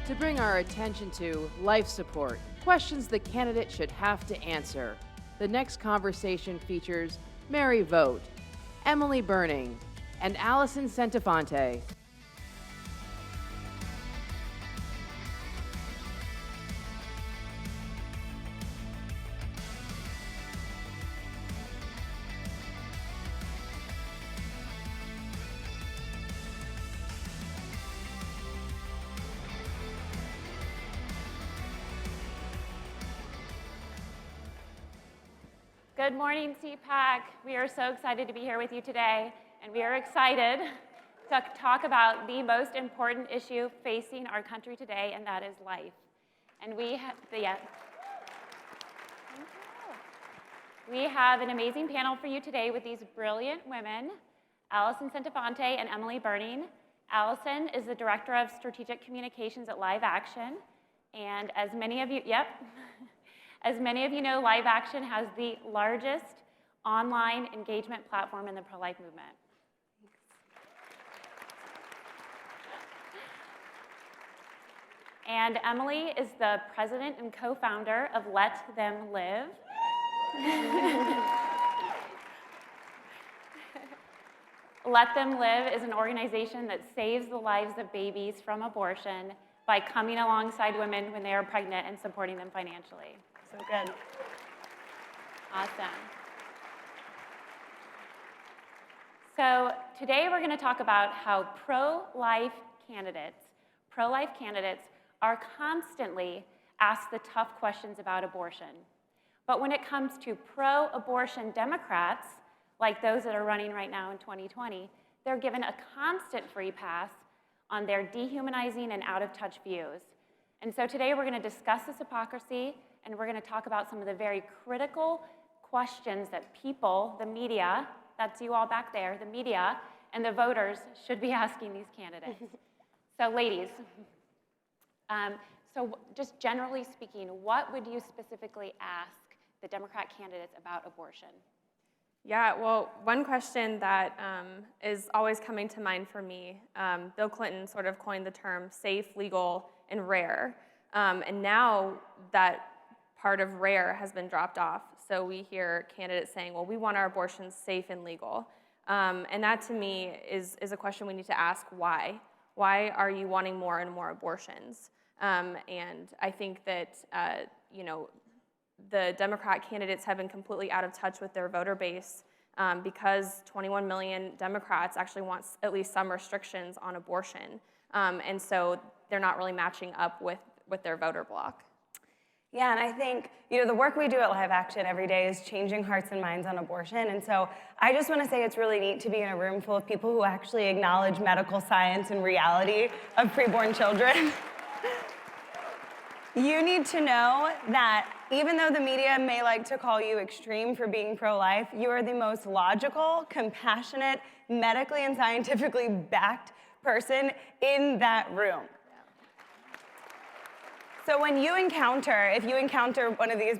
to bring our attention to life support, questions the candidate should have to answer. The next conversation features Mary Vogt, Emily Burning, and Allison Centofonte. Good morning, CPAC. We are so excited to be here with you today, and we are excited to talk about the most important issue facing our country today, and that is life. And we have an amazing panel for you today with these brilliant women, Allison Centofonte and Emily Burning. Allison is the Director of Strategic Communications at Live Action, and as many of you, as many of you know, Live Action has the largest online engagement platform in the pro-life movement. And Emily is the president and co-founder of Let Them Live. Let Them Live is an organization that saves the lives of babies from abortion by coming alongside women when they are pregnant and supporting them financially. So good. Awesome. So today we're going to talk about how pro-life candidates are constantly asked the tough questions about abortion. But when it comes to pro-abortion Democrats, like those that are running right now in 2020, they're given a constant free pass on their dehumanizing and out-of-touch views. And so today we're going to discuss this hypocrisy, and we're going to talk about some of the very critical questions that people, the media, that's you all back there, the media and the voters should be asking these candidates. So ladies, so just generally speaking, what would you specifically ask the Democrat candidates about abortion? Yeah, well, one question that is always coming to mind for me, Bill Clinton sort of coined the term safe, legal, and rare. And now that part of rare has been dropped off. So we hear candidates saying, well, we want our abortions safe and legal. And that to me is a question we need to ask, why? Why are you wanting more and more abortions? And I think that, the Democrat candidates have been completely out of touch with their voter base because 21 million Democrats actually want at least some restrictions on abortion. And so they're not really matching up with their voter bloc. Yeah, and I think, the work we do at Live Action every day is changing hearts and minds on abortion. And so I just want to say it's really neat to be in a room full of people who actually acknowledge medical science and reality of preborn children. You need to know that even though the media may like to call you extreme for being pro-life, you are the most logical, compassionate, medically and scientifically backed person in that room. So if you encounter one of these,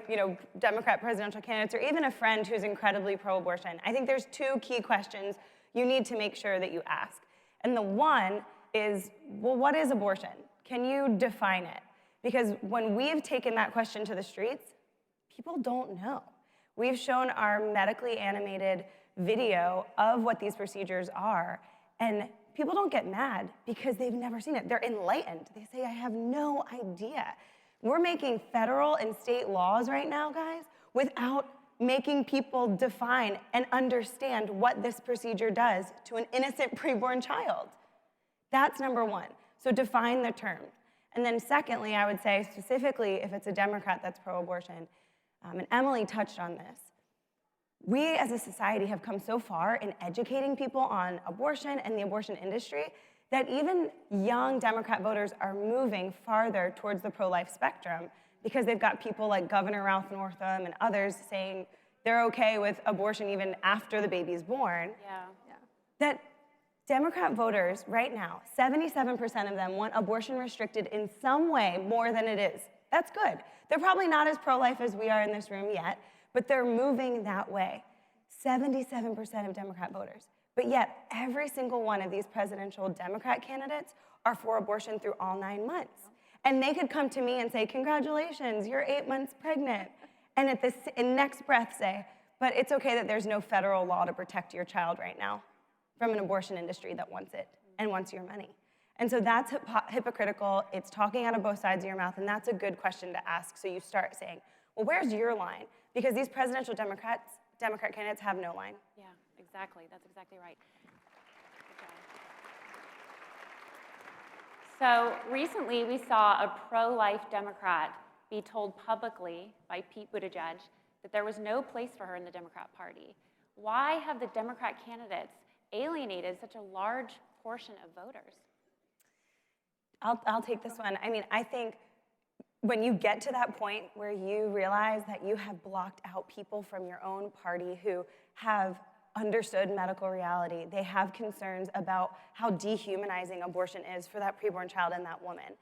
Democrat presidential candidates or even a friend who's incredibly pro-abortion, I think there's two key questions you need to make sure that you ask. And the one is, well, what is abortion? Can you define it? Because when we've taken that question to the streets, people don't know. We've shown our medically animated video of what these procedures are, and people don't get mad because they've never seen it. They're enlightened. They say, I have no idea. We're making federal and state laws right now, guys, without making people define and understand what this procedure does to an innocent preborn child. That's number one. So define the term. And then secondly, I would say specifically if it's a Democrat that's pro-abortion, and Emily touched on this, we as a society have come so far in educating people on abortion and the abortion industry that even young Democrat voters are moving farther towards the pro-life spectrum because they've got people like Governor Ralph Northam and others saying they're okay with abortion even after the baby's born. Yeah. That Democrat voters right now, 77% of them want abortion restricted in some way more than it is. That's good. They're probably not as pro-life as we are in this room yet, but they're moving that way. 77% of Democrat voters. But yet, every single one of these presidential Democrat candidates are for abortion through all 9 months. And they could come to me and say, congratulations, you're 8 months pregnant. And at the next breath say, but it's okay that there's no federal law to protect your child right now from an abortion industry that wants it and wants your money. And so that's hypocritical. It's talking out of both sides of your mouth, and that's a good question to ask. So you start saying, well, where's your line? Because these presidential Democrat candidates have no line. Yeah, exactly. That's exactly right. Good job. So recently we saw a pro-life Democrat be told publicly by Pete Buttigieg that there was no place for her in the Democrat Party. Why have the Democrat candidates alienated such a large portion of voters? I'll take this one. I mean, I think when you get to that point where you realize that you have blocked out people from your own party who have understood medical reality, they have concerns about how dehumanizing abortion is for that preborn child and that woman.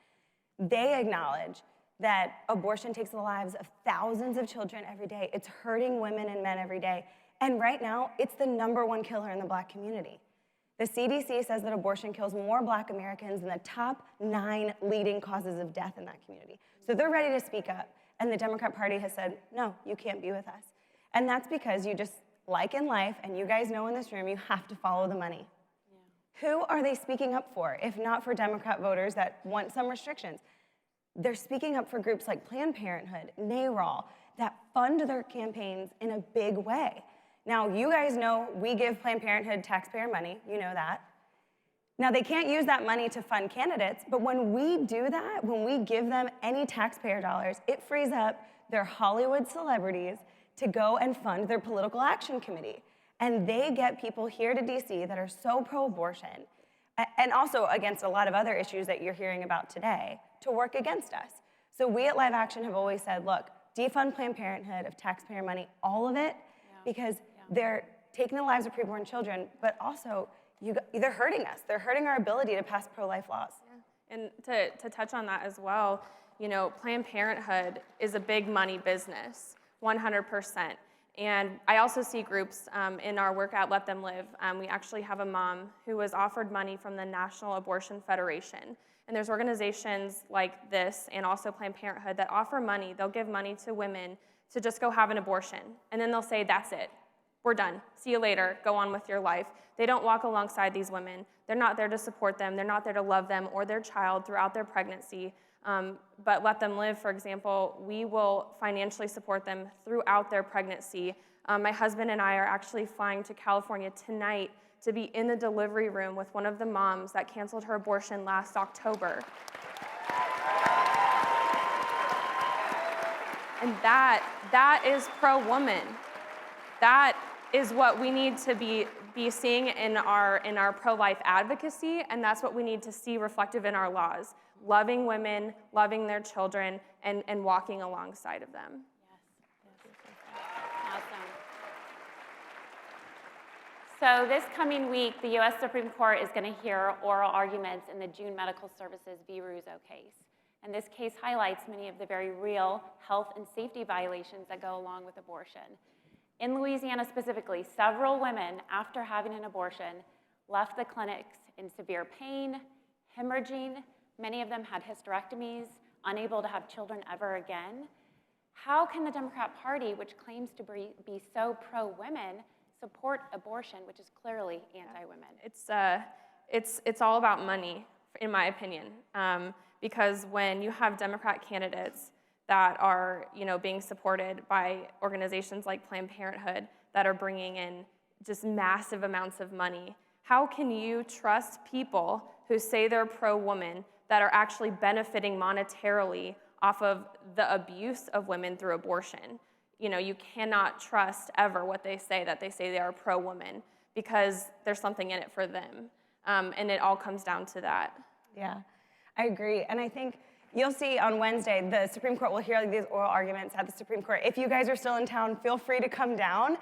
They acknowledge that abortion takes the lives of thousands of children every day. It's hurting women and men every day. And right now, it's the #1 killer in the Black community. The CDC says that abortion kills more Black Americans than the top 9 leading causes of death in that community. So they're ready to speak up. And the Democrat Party has said, no, you can't be with us. And that's because you just, like in life, and you guys know in this room, you have to follow the money. Yeah. Who are they speaking up for, if not for Democrat voters that want some restrictions? They're speaking up for groups like Planned Parenthood, NARAL, that fund their campaigns in a big way. Now, you guys know we give Planned Parenthood taxpayer money, you know that. Now, they can't use that money to fund candidates, but when we do that, when we give them any taxpayer dollars, it frees up their Hollywood celebrities to go and fund their political action committee. And they get people here to DC that are so pro-abortion, and also against a lot of other issues that you're hearing about today, to work against us. So we at Live Action have always said, look, defund Planned Parenthood of taxpayer money, all of it, because they're taking the lives of preborn children, but also they're hurting us. They're hurting our ability to pass pro-life laws. Yeah. And to touch on that as well, you know, Planned Parenthood is a big money business, 100%. And I also see groups in our work at Let Them Live. We actually have a mom who was offered money from the National Abortion Federation. And there's organizations like this and also Planned Parenthood that offer money. They'll give money to women to just go have an abortion. And then they'll say, that's it. We're done. See you later. Go on with your life. They don't walk alongside these women. They're not there to support them. They're not there to love them or their child throughout their pregnancy. But Let Them Live, for example, we will financially support them throughout their pregnancy. My husband and I are actually flying to California tonight to be in the delivery room with one of the moms that canceled her abortion last October. And that is pro-woman. That is what we need to be seeing in our pro-life advocacy, and that's what we need to see reflective in our laws. Loving women, loving their children, and walking alongside of them. Yes. Awesome. So this coming week, the U.S. Supreme Court is going to hear oral arguments in the June Medical Services v. Russo case. And this case highlights many of the very real health and safety violations that go along with abortion. In Louisiana specifically, several women, after having an abortion, left the clinics in severe pain, hemorrhaging. Many of them had hysterectomies, unable to have children ever again. How can the Democrat Party, which claims to be so pro-women, support abortion, which is clearly anti-women? It's all about money, in my opinion, because when you have Democrat candidates that are, being supported by organizations like Planned Parenthood that are bringing in just massive amounts of money, how can you trust people who say they're pro-woman that are actually benefiting monetarily off of the abuse of women through abortion? You cannot trust ever what they say, that they say they are pro-woman, because there's something in it for them. And it all comes down to that. Yeah, I agree. And I think you'll see on Wednesday, the Supreme Court will hear these oral arguments at the Supreme Court. If you guys are still in town, feel free to come down.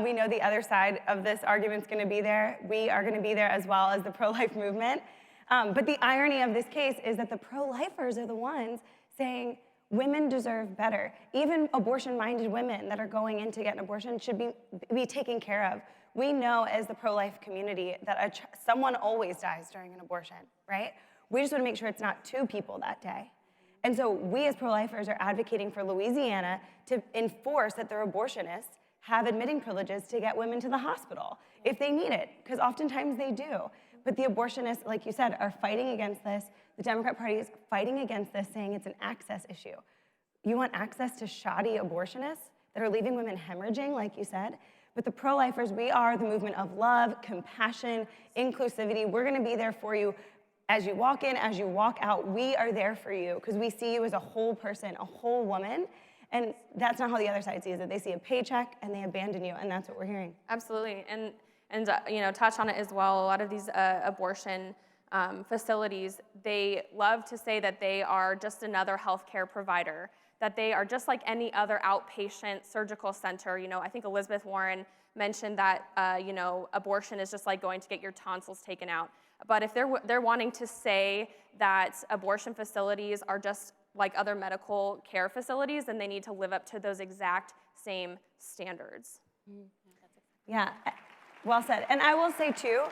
We know the other side of this argument's going to be there. We are going to be there as well as the pro-life movement. But the irony of this case is that the pro-lifers are the ones saying women deserve better. Even abortion-minded women that are going in to get an abortion should be taken care of. We know as the pro-life community that someone always dies during an abortion, right? We just want to make sure it's not 2 people that day. And so we as pro-lifers are advocating for Louisiana to enforce that their abortionists have admitting privileges to get women to the hospital if they need it, because oftentimes they do. But the abortionists, like you said, are fighting against this. The Democrat Party is fighting against this, saying it's an access issue. You want access to shoddy abortionists that are leaving women hemorrhaging, like you said? But the pro-lifers, we are the movement of love, compassion, inclusivity. We're gonna be there for you as you walk in, as you walk out. We are there for you because we see you as a whole person, a whole woman. And that's not how the other side sees it. They see a paycheck and they abandon you, and that's what we're hearing. Absolutely, and you know, touch on it as well. A lot of these abortion facilities, they love to say that they are just another healthcare provider, that they are just like any other outpatient surgical center. You know, I think Elizabeth Warren mentioned that you know, abortion is just like going to get your tonsils taken out. But if they're wanting to say that abortion facilities are just like other medical care facilities, then they need to live up to those exact same standards. Yeah, well said. And I will say too,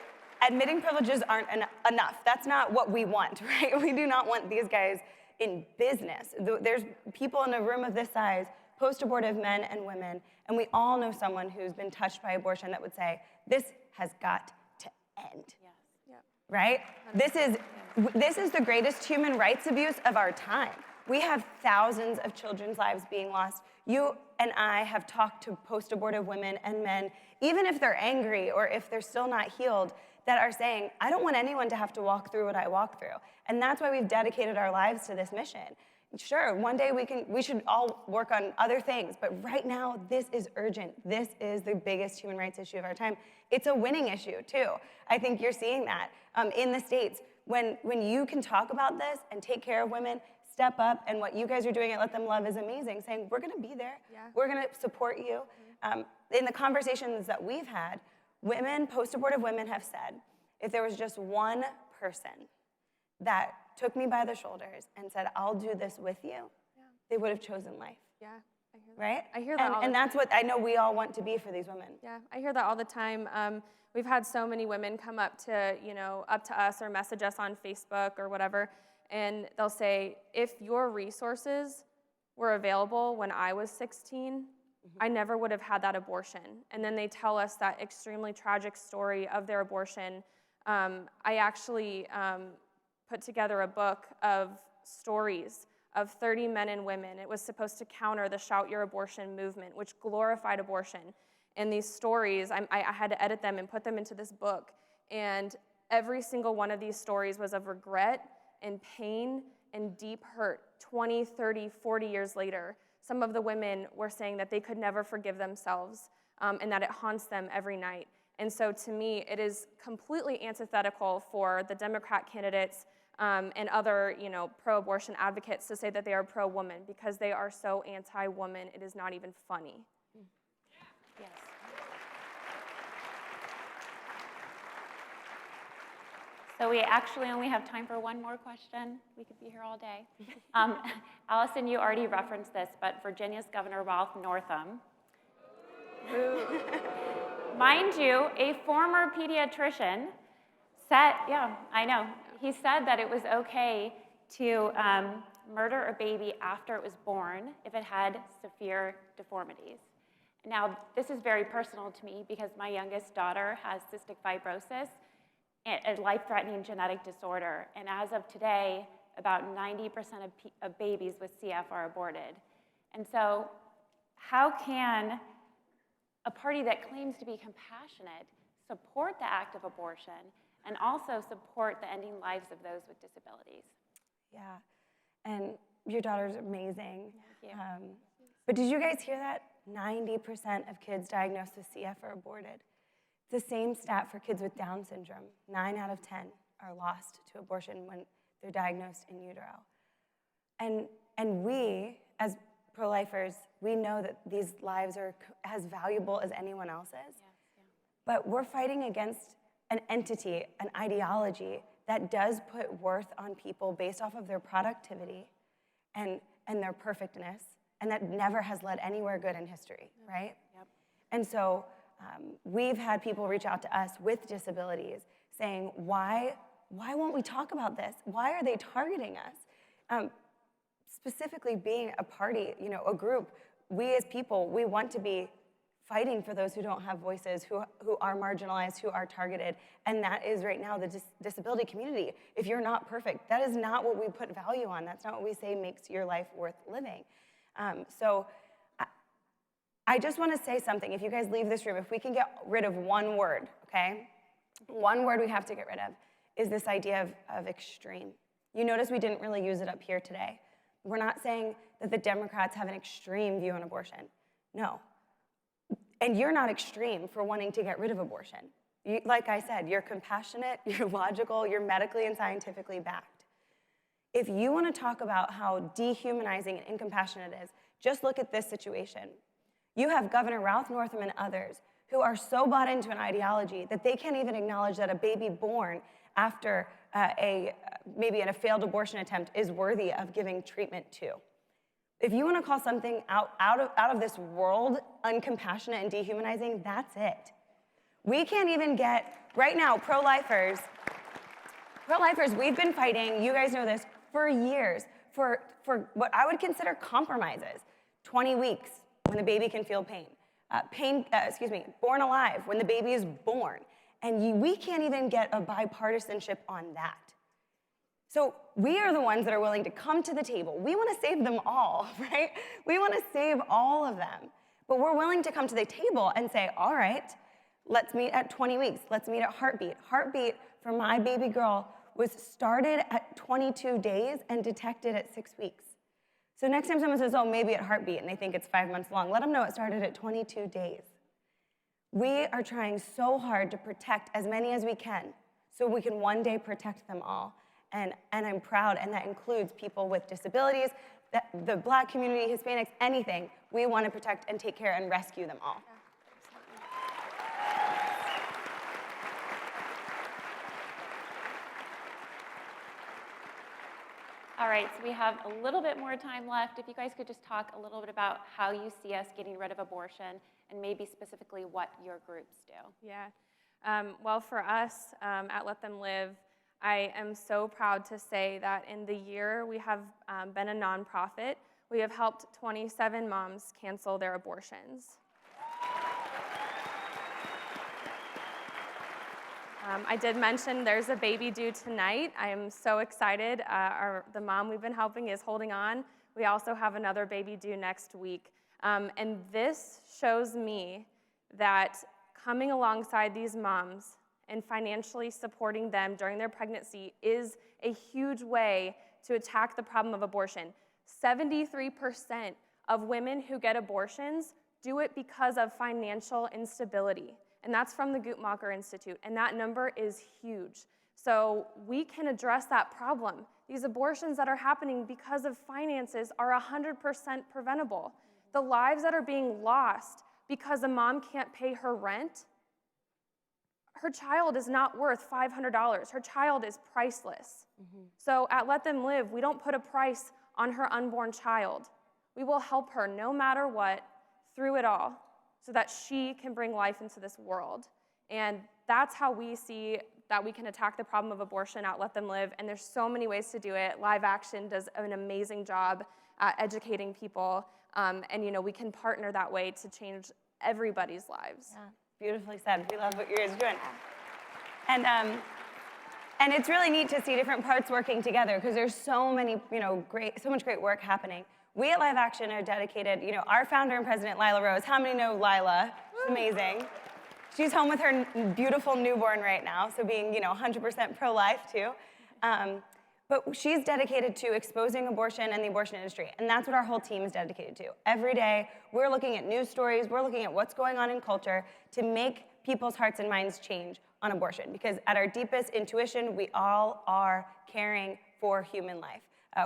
admitting privileges aren't enough. That's not what we want, right? We do not want these guys in business. There's people in a room of this size, post-abortive men and women, and we all know someone who's been touched by abortion that would say, this has got to end. Yes. Yep. Right? This is the greatest human rights abuse of our time. We have thousands of children's lives being lost. You and I have talked to post-abortive women and men, even if they're angry or if they're still not healed, that are saying, I don't want anyone to have to walk through what I walk through. And that's why we've dedicated our lives to this mission. Sure, one day we should all work on other things, but right now, this is urgent. This is the biggest human rights issue of our time. It's a winning issue, too. I think you're seeing that in the States. When you can talk about this and take care of women, step up, and what you guys are doing at Let Them Love is amazing, saying, we're gonna be there, we're gonna support you. In the conversations that we've had, women, post-abortive women have said, if there was just one person that took me by the shoulders and said, I'll do this with you, they would have chosen life. Yeah, I hear that. Right? I hear that all the and that's time. what I know we all want to be for these women. Yeah, I hear that all the time. We've had so many women come up to us or message us on Facebook or whatever, and they'll say, if your resources were available when I was 16, I never would have had that abortion. And then they tell us that extremely tragic story of their abortion. I actually put together a book of stories of 30 men and women. It was supposed to counter the Shout Your Abortion movement, which glorified abortion. And these stories, I had to edit them and put them into this book. And every single one of these stories was of regret and pain and deep hurt 20, 30, 40 years later. Some of the women were saying that they could never forgive themselves and that it haunts them every night. And so to me, it is completely antithetical for the Democrat candidates and other pro-abortion advocates to say that they are pro-woman because they are so anti-woman, it is not even funny. Yes. So we actually only have time for one more question. We could be here all day. Allison, you already referenced this, but Virginia's Governor Ralph Northam, mind you, a former pediatrician said, he said that it was okay to murder a baby after it was born if it had severe deformities. Now, this is very personal to me because my youngest daughter has cystic fibrosis, a life-threatening genetic disorder, and as of today, about 90% of babies with CF are aborted. And so, how can a party that claims to be compassionate support the act of abortion and also support the ending lives of those with disabilities? Yeah, and your daughter's amazing. Thank you. But did you guys hear that? 90% of kids diagnosed with CF are aborted. It's the same stat for kids with Down syndrome. 9 out of 10 are lost to abortion when they're diagnosed in utero. And we, as pro-lifers, we know that these lives are as valuable as anyone else's. Yes, yeah. But we're fighting against an entity, an ideology that does put worth on people based off of their productivity and their perfectness, and that never has led anywhere good in history, right? Yep. And so we've had people reach out to us with disabilities saying, why won't we talk about this? Why are they targeting us? specifically being a party, a group, we as people, we want to be fighting for those who don't have voices, who are marginalized, who are targeted, and that is right now the disability community. If you're not perfect, that is not what we put value on. That's not what we say makes your life worth living. So I just want to say something. If you guys leave this room, if we can get rid of one word, okay? One word we have to get rid of is this idea of extreme. You notice we didn't really use it up here today. We're not saying that the Democrats have an extreme view on abortion. No. And you're not extreme for wanting to get rid of abortion. Like I said, you're compassionate, you're logical, you're medically and scientifically backed. If you want to talk about how dehumanizing and incompassionate it is, just look at this situation. You have Governor Ralph Northam and others who are so bought into an ideology that they can't even acknowledge that a baby born after maybe in a failed abortion attempt is worthy of giving treatment to. If you want to call something out of this world uncompassionate and dehumanizing, that's it. We can't even get, right now, pro-lifers, we've been fighting, you guys know this, for years, for what I would consider compromises. 20 weeks, when the baby can feel pain. Born alive, when the baby is born. And we can't even get a bipartisanship on that. So we are the ones that are willing to come to the table. We want to save them all, right? We want to save all of them. But we're willing to come to the table and say, all right, let's meet at 20 weeks. Let's meet at Heartbeat. Heartbeat for my baby girl was started at 22 days and detected at 6 weeks. So next time someone says, oh, maybe at Heartbeat, and they think it's 5 months long, let them know it started at 22 days. We are trying so hard to protect as many as we can so we can one day protect them all. And I'm proud, and that includes people with disabilities, the Black community, Hispanics, anything. We want to protect and take care and rescue them all. All right, so we have a little bit more time left. If you guys could just talk a little bit about how you see us getting rid of abortion and maybe specifically what your groups do. Yeah. Well, for us at Let Them Live, I am so proud to say that in the year we have been a nonprofit, we have helped 27 moms cancel their abortions. I did mention there's a baby due tonight. I am so excited. The mom we've been helping is holding on. We also have another baby due next week. And this shows me that coming alongside these moms and financially supporting them during their pregnancy is a huge way to attack the problem of abortion. 73% of women who get abortions do it because of financial instability. And that's from the Guttmacher Institute, and that number is huge. So we can address that problem. These abortions that are happening because of finances are 100% preventable. The lives that are being lost because a mom can't pay her rent, her child is not worth $500. Her child is priceless. So at Let Them Live, we don't put a price on her unborn child. We will help her no matter what through it all so that she can bring life into this world. And that's how we see that we can attack the problem of abortion at Let Them Live, and there's so many ways to do it. Live Action does an amazing job at educating people, and we can partner that way to change everybody's lives. Yeah, beautifully said. We love what you guys are doing. And it's really neat to see different parts working together because there's so many, so much great work happening. We at Live Action are dedicated, our founder and president, Lila Rose. How many know Lila? She's amazing. She's home with her beautiful newborn right now, so being, 100% pro-life too. But she's dedicated to exposing abortion and the abortion industry, and that's what our whole team is dedicated to. Every day, we're looking at news stories, we're looking at what's going on in culture to make people's hearts and minds change on abortion, because at our deepest intuition, we all are caring for human life.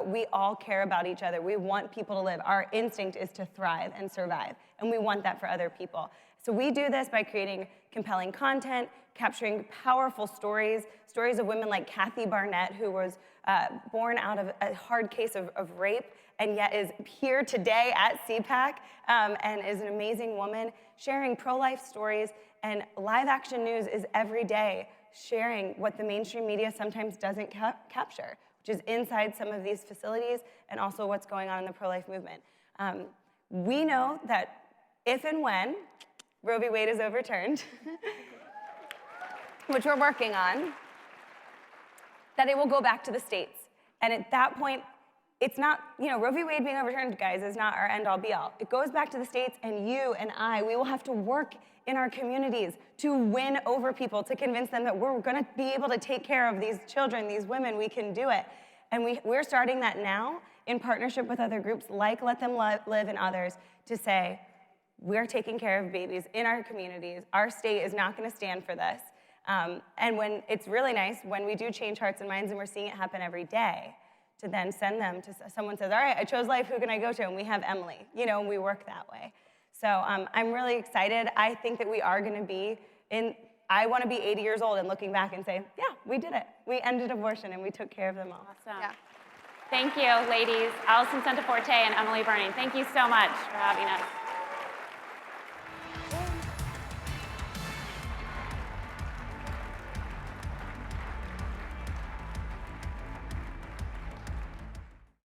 We all care about each other. We want people to live. Our instinct is to thrive and survive, and we want that for other people. So we do this by creating compelling content, capturing powerful stories of women like Kathy Barnett, who was born out of a hard case of rape and yet is here today at CPAC and is an amazing woman, sharing pro-life stories. And Live Action News is every day sharing what the mainstream media sometimes doesn't capture, which which is inside some of these facilities and also what's going on in the pro-life movement. We know that if and when Roe v. Wade is overturned, which we're working on, that it will go back to the states. And at that point, it's not, Roe v. Wade being overturned, guys, is not our end-all, be-all. It goes back to the states, and you and we will have to work in our communities to win over people, to convince them that we're gonna be able to take care of these children, these women, we can do it. And we're starting that now in partnership with other groups like Let Them Live and others to say, we're taking care of babies in our communities. Our state is not gonna stand for this. And when it's really nice, when we do change hearts and minds and we're seeing it happen every day, to then send them to someone says, all right, I chose life, who can I go to? And we have Emily, and we work that way. So I'm really excited. I think that we are gonna be I wanna be 80 years old and looking back and say, yeah, we did it. We ended abortion and we took care of them all. Awesome. Yeah. Thank you, ladies. Allison Santaforte and Emily Burning. Thank you so much for having us.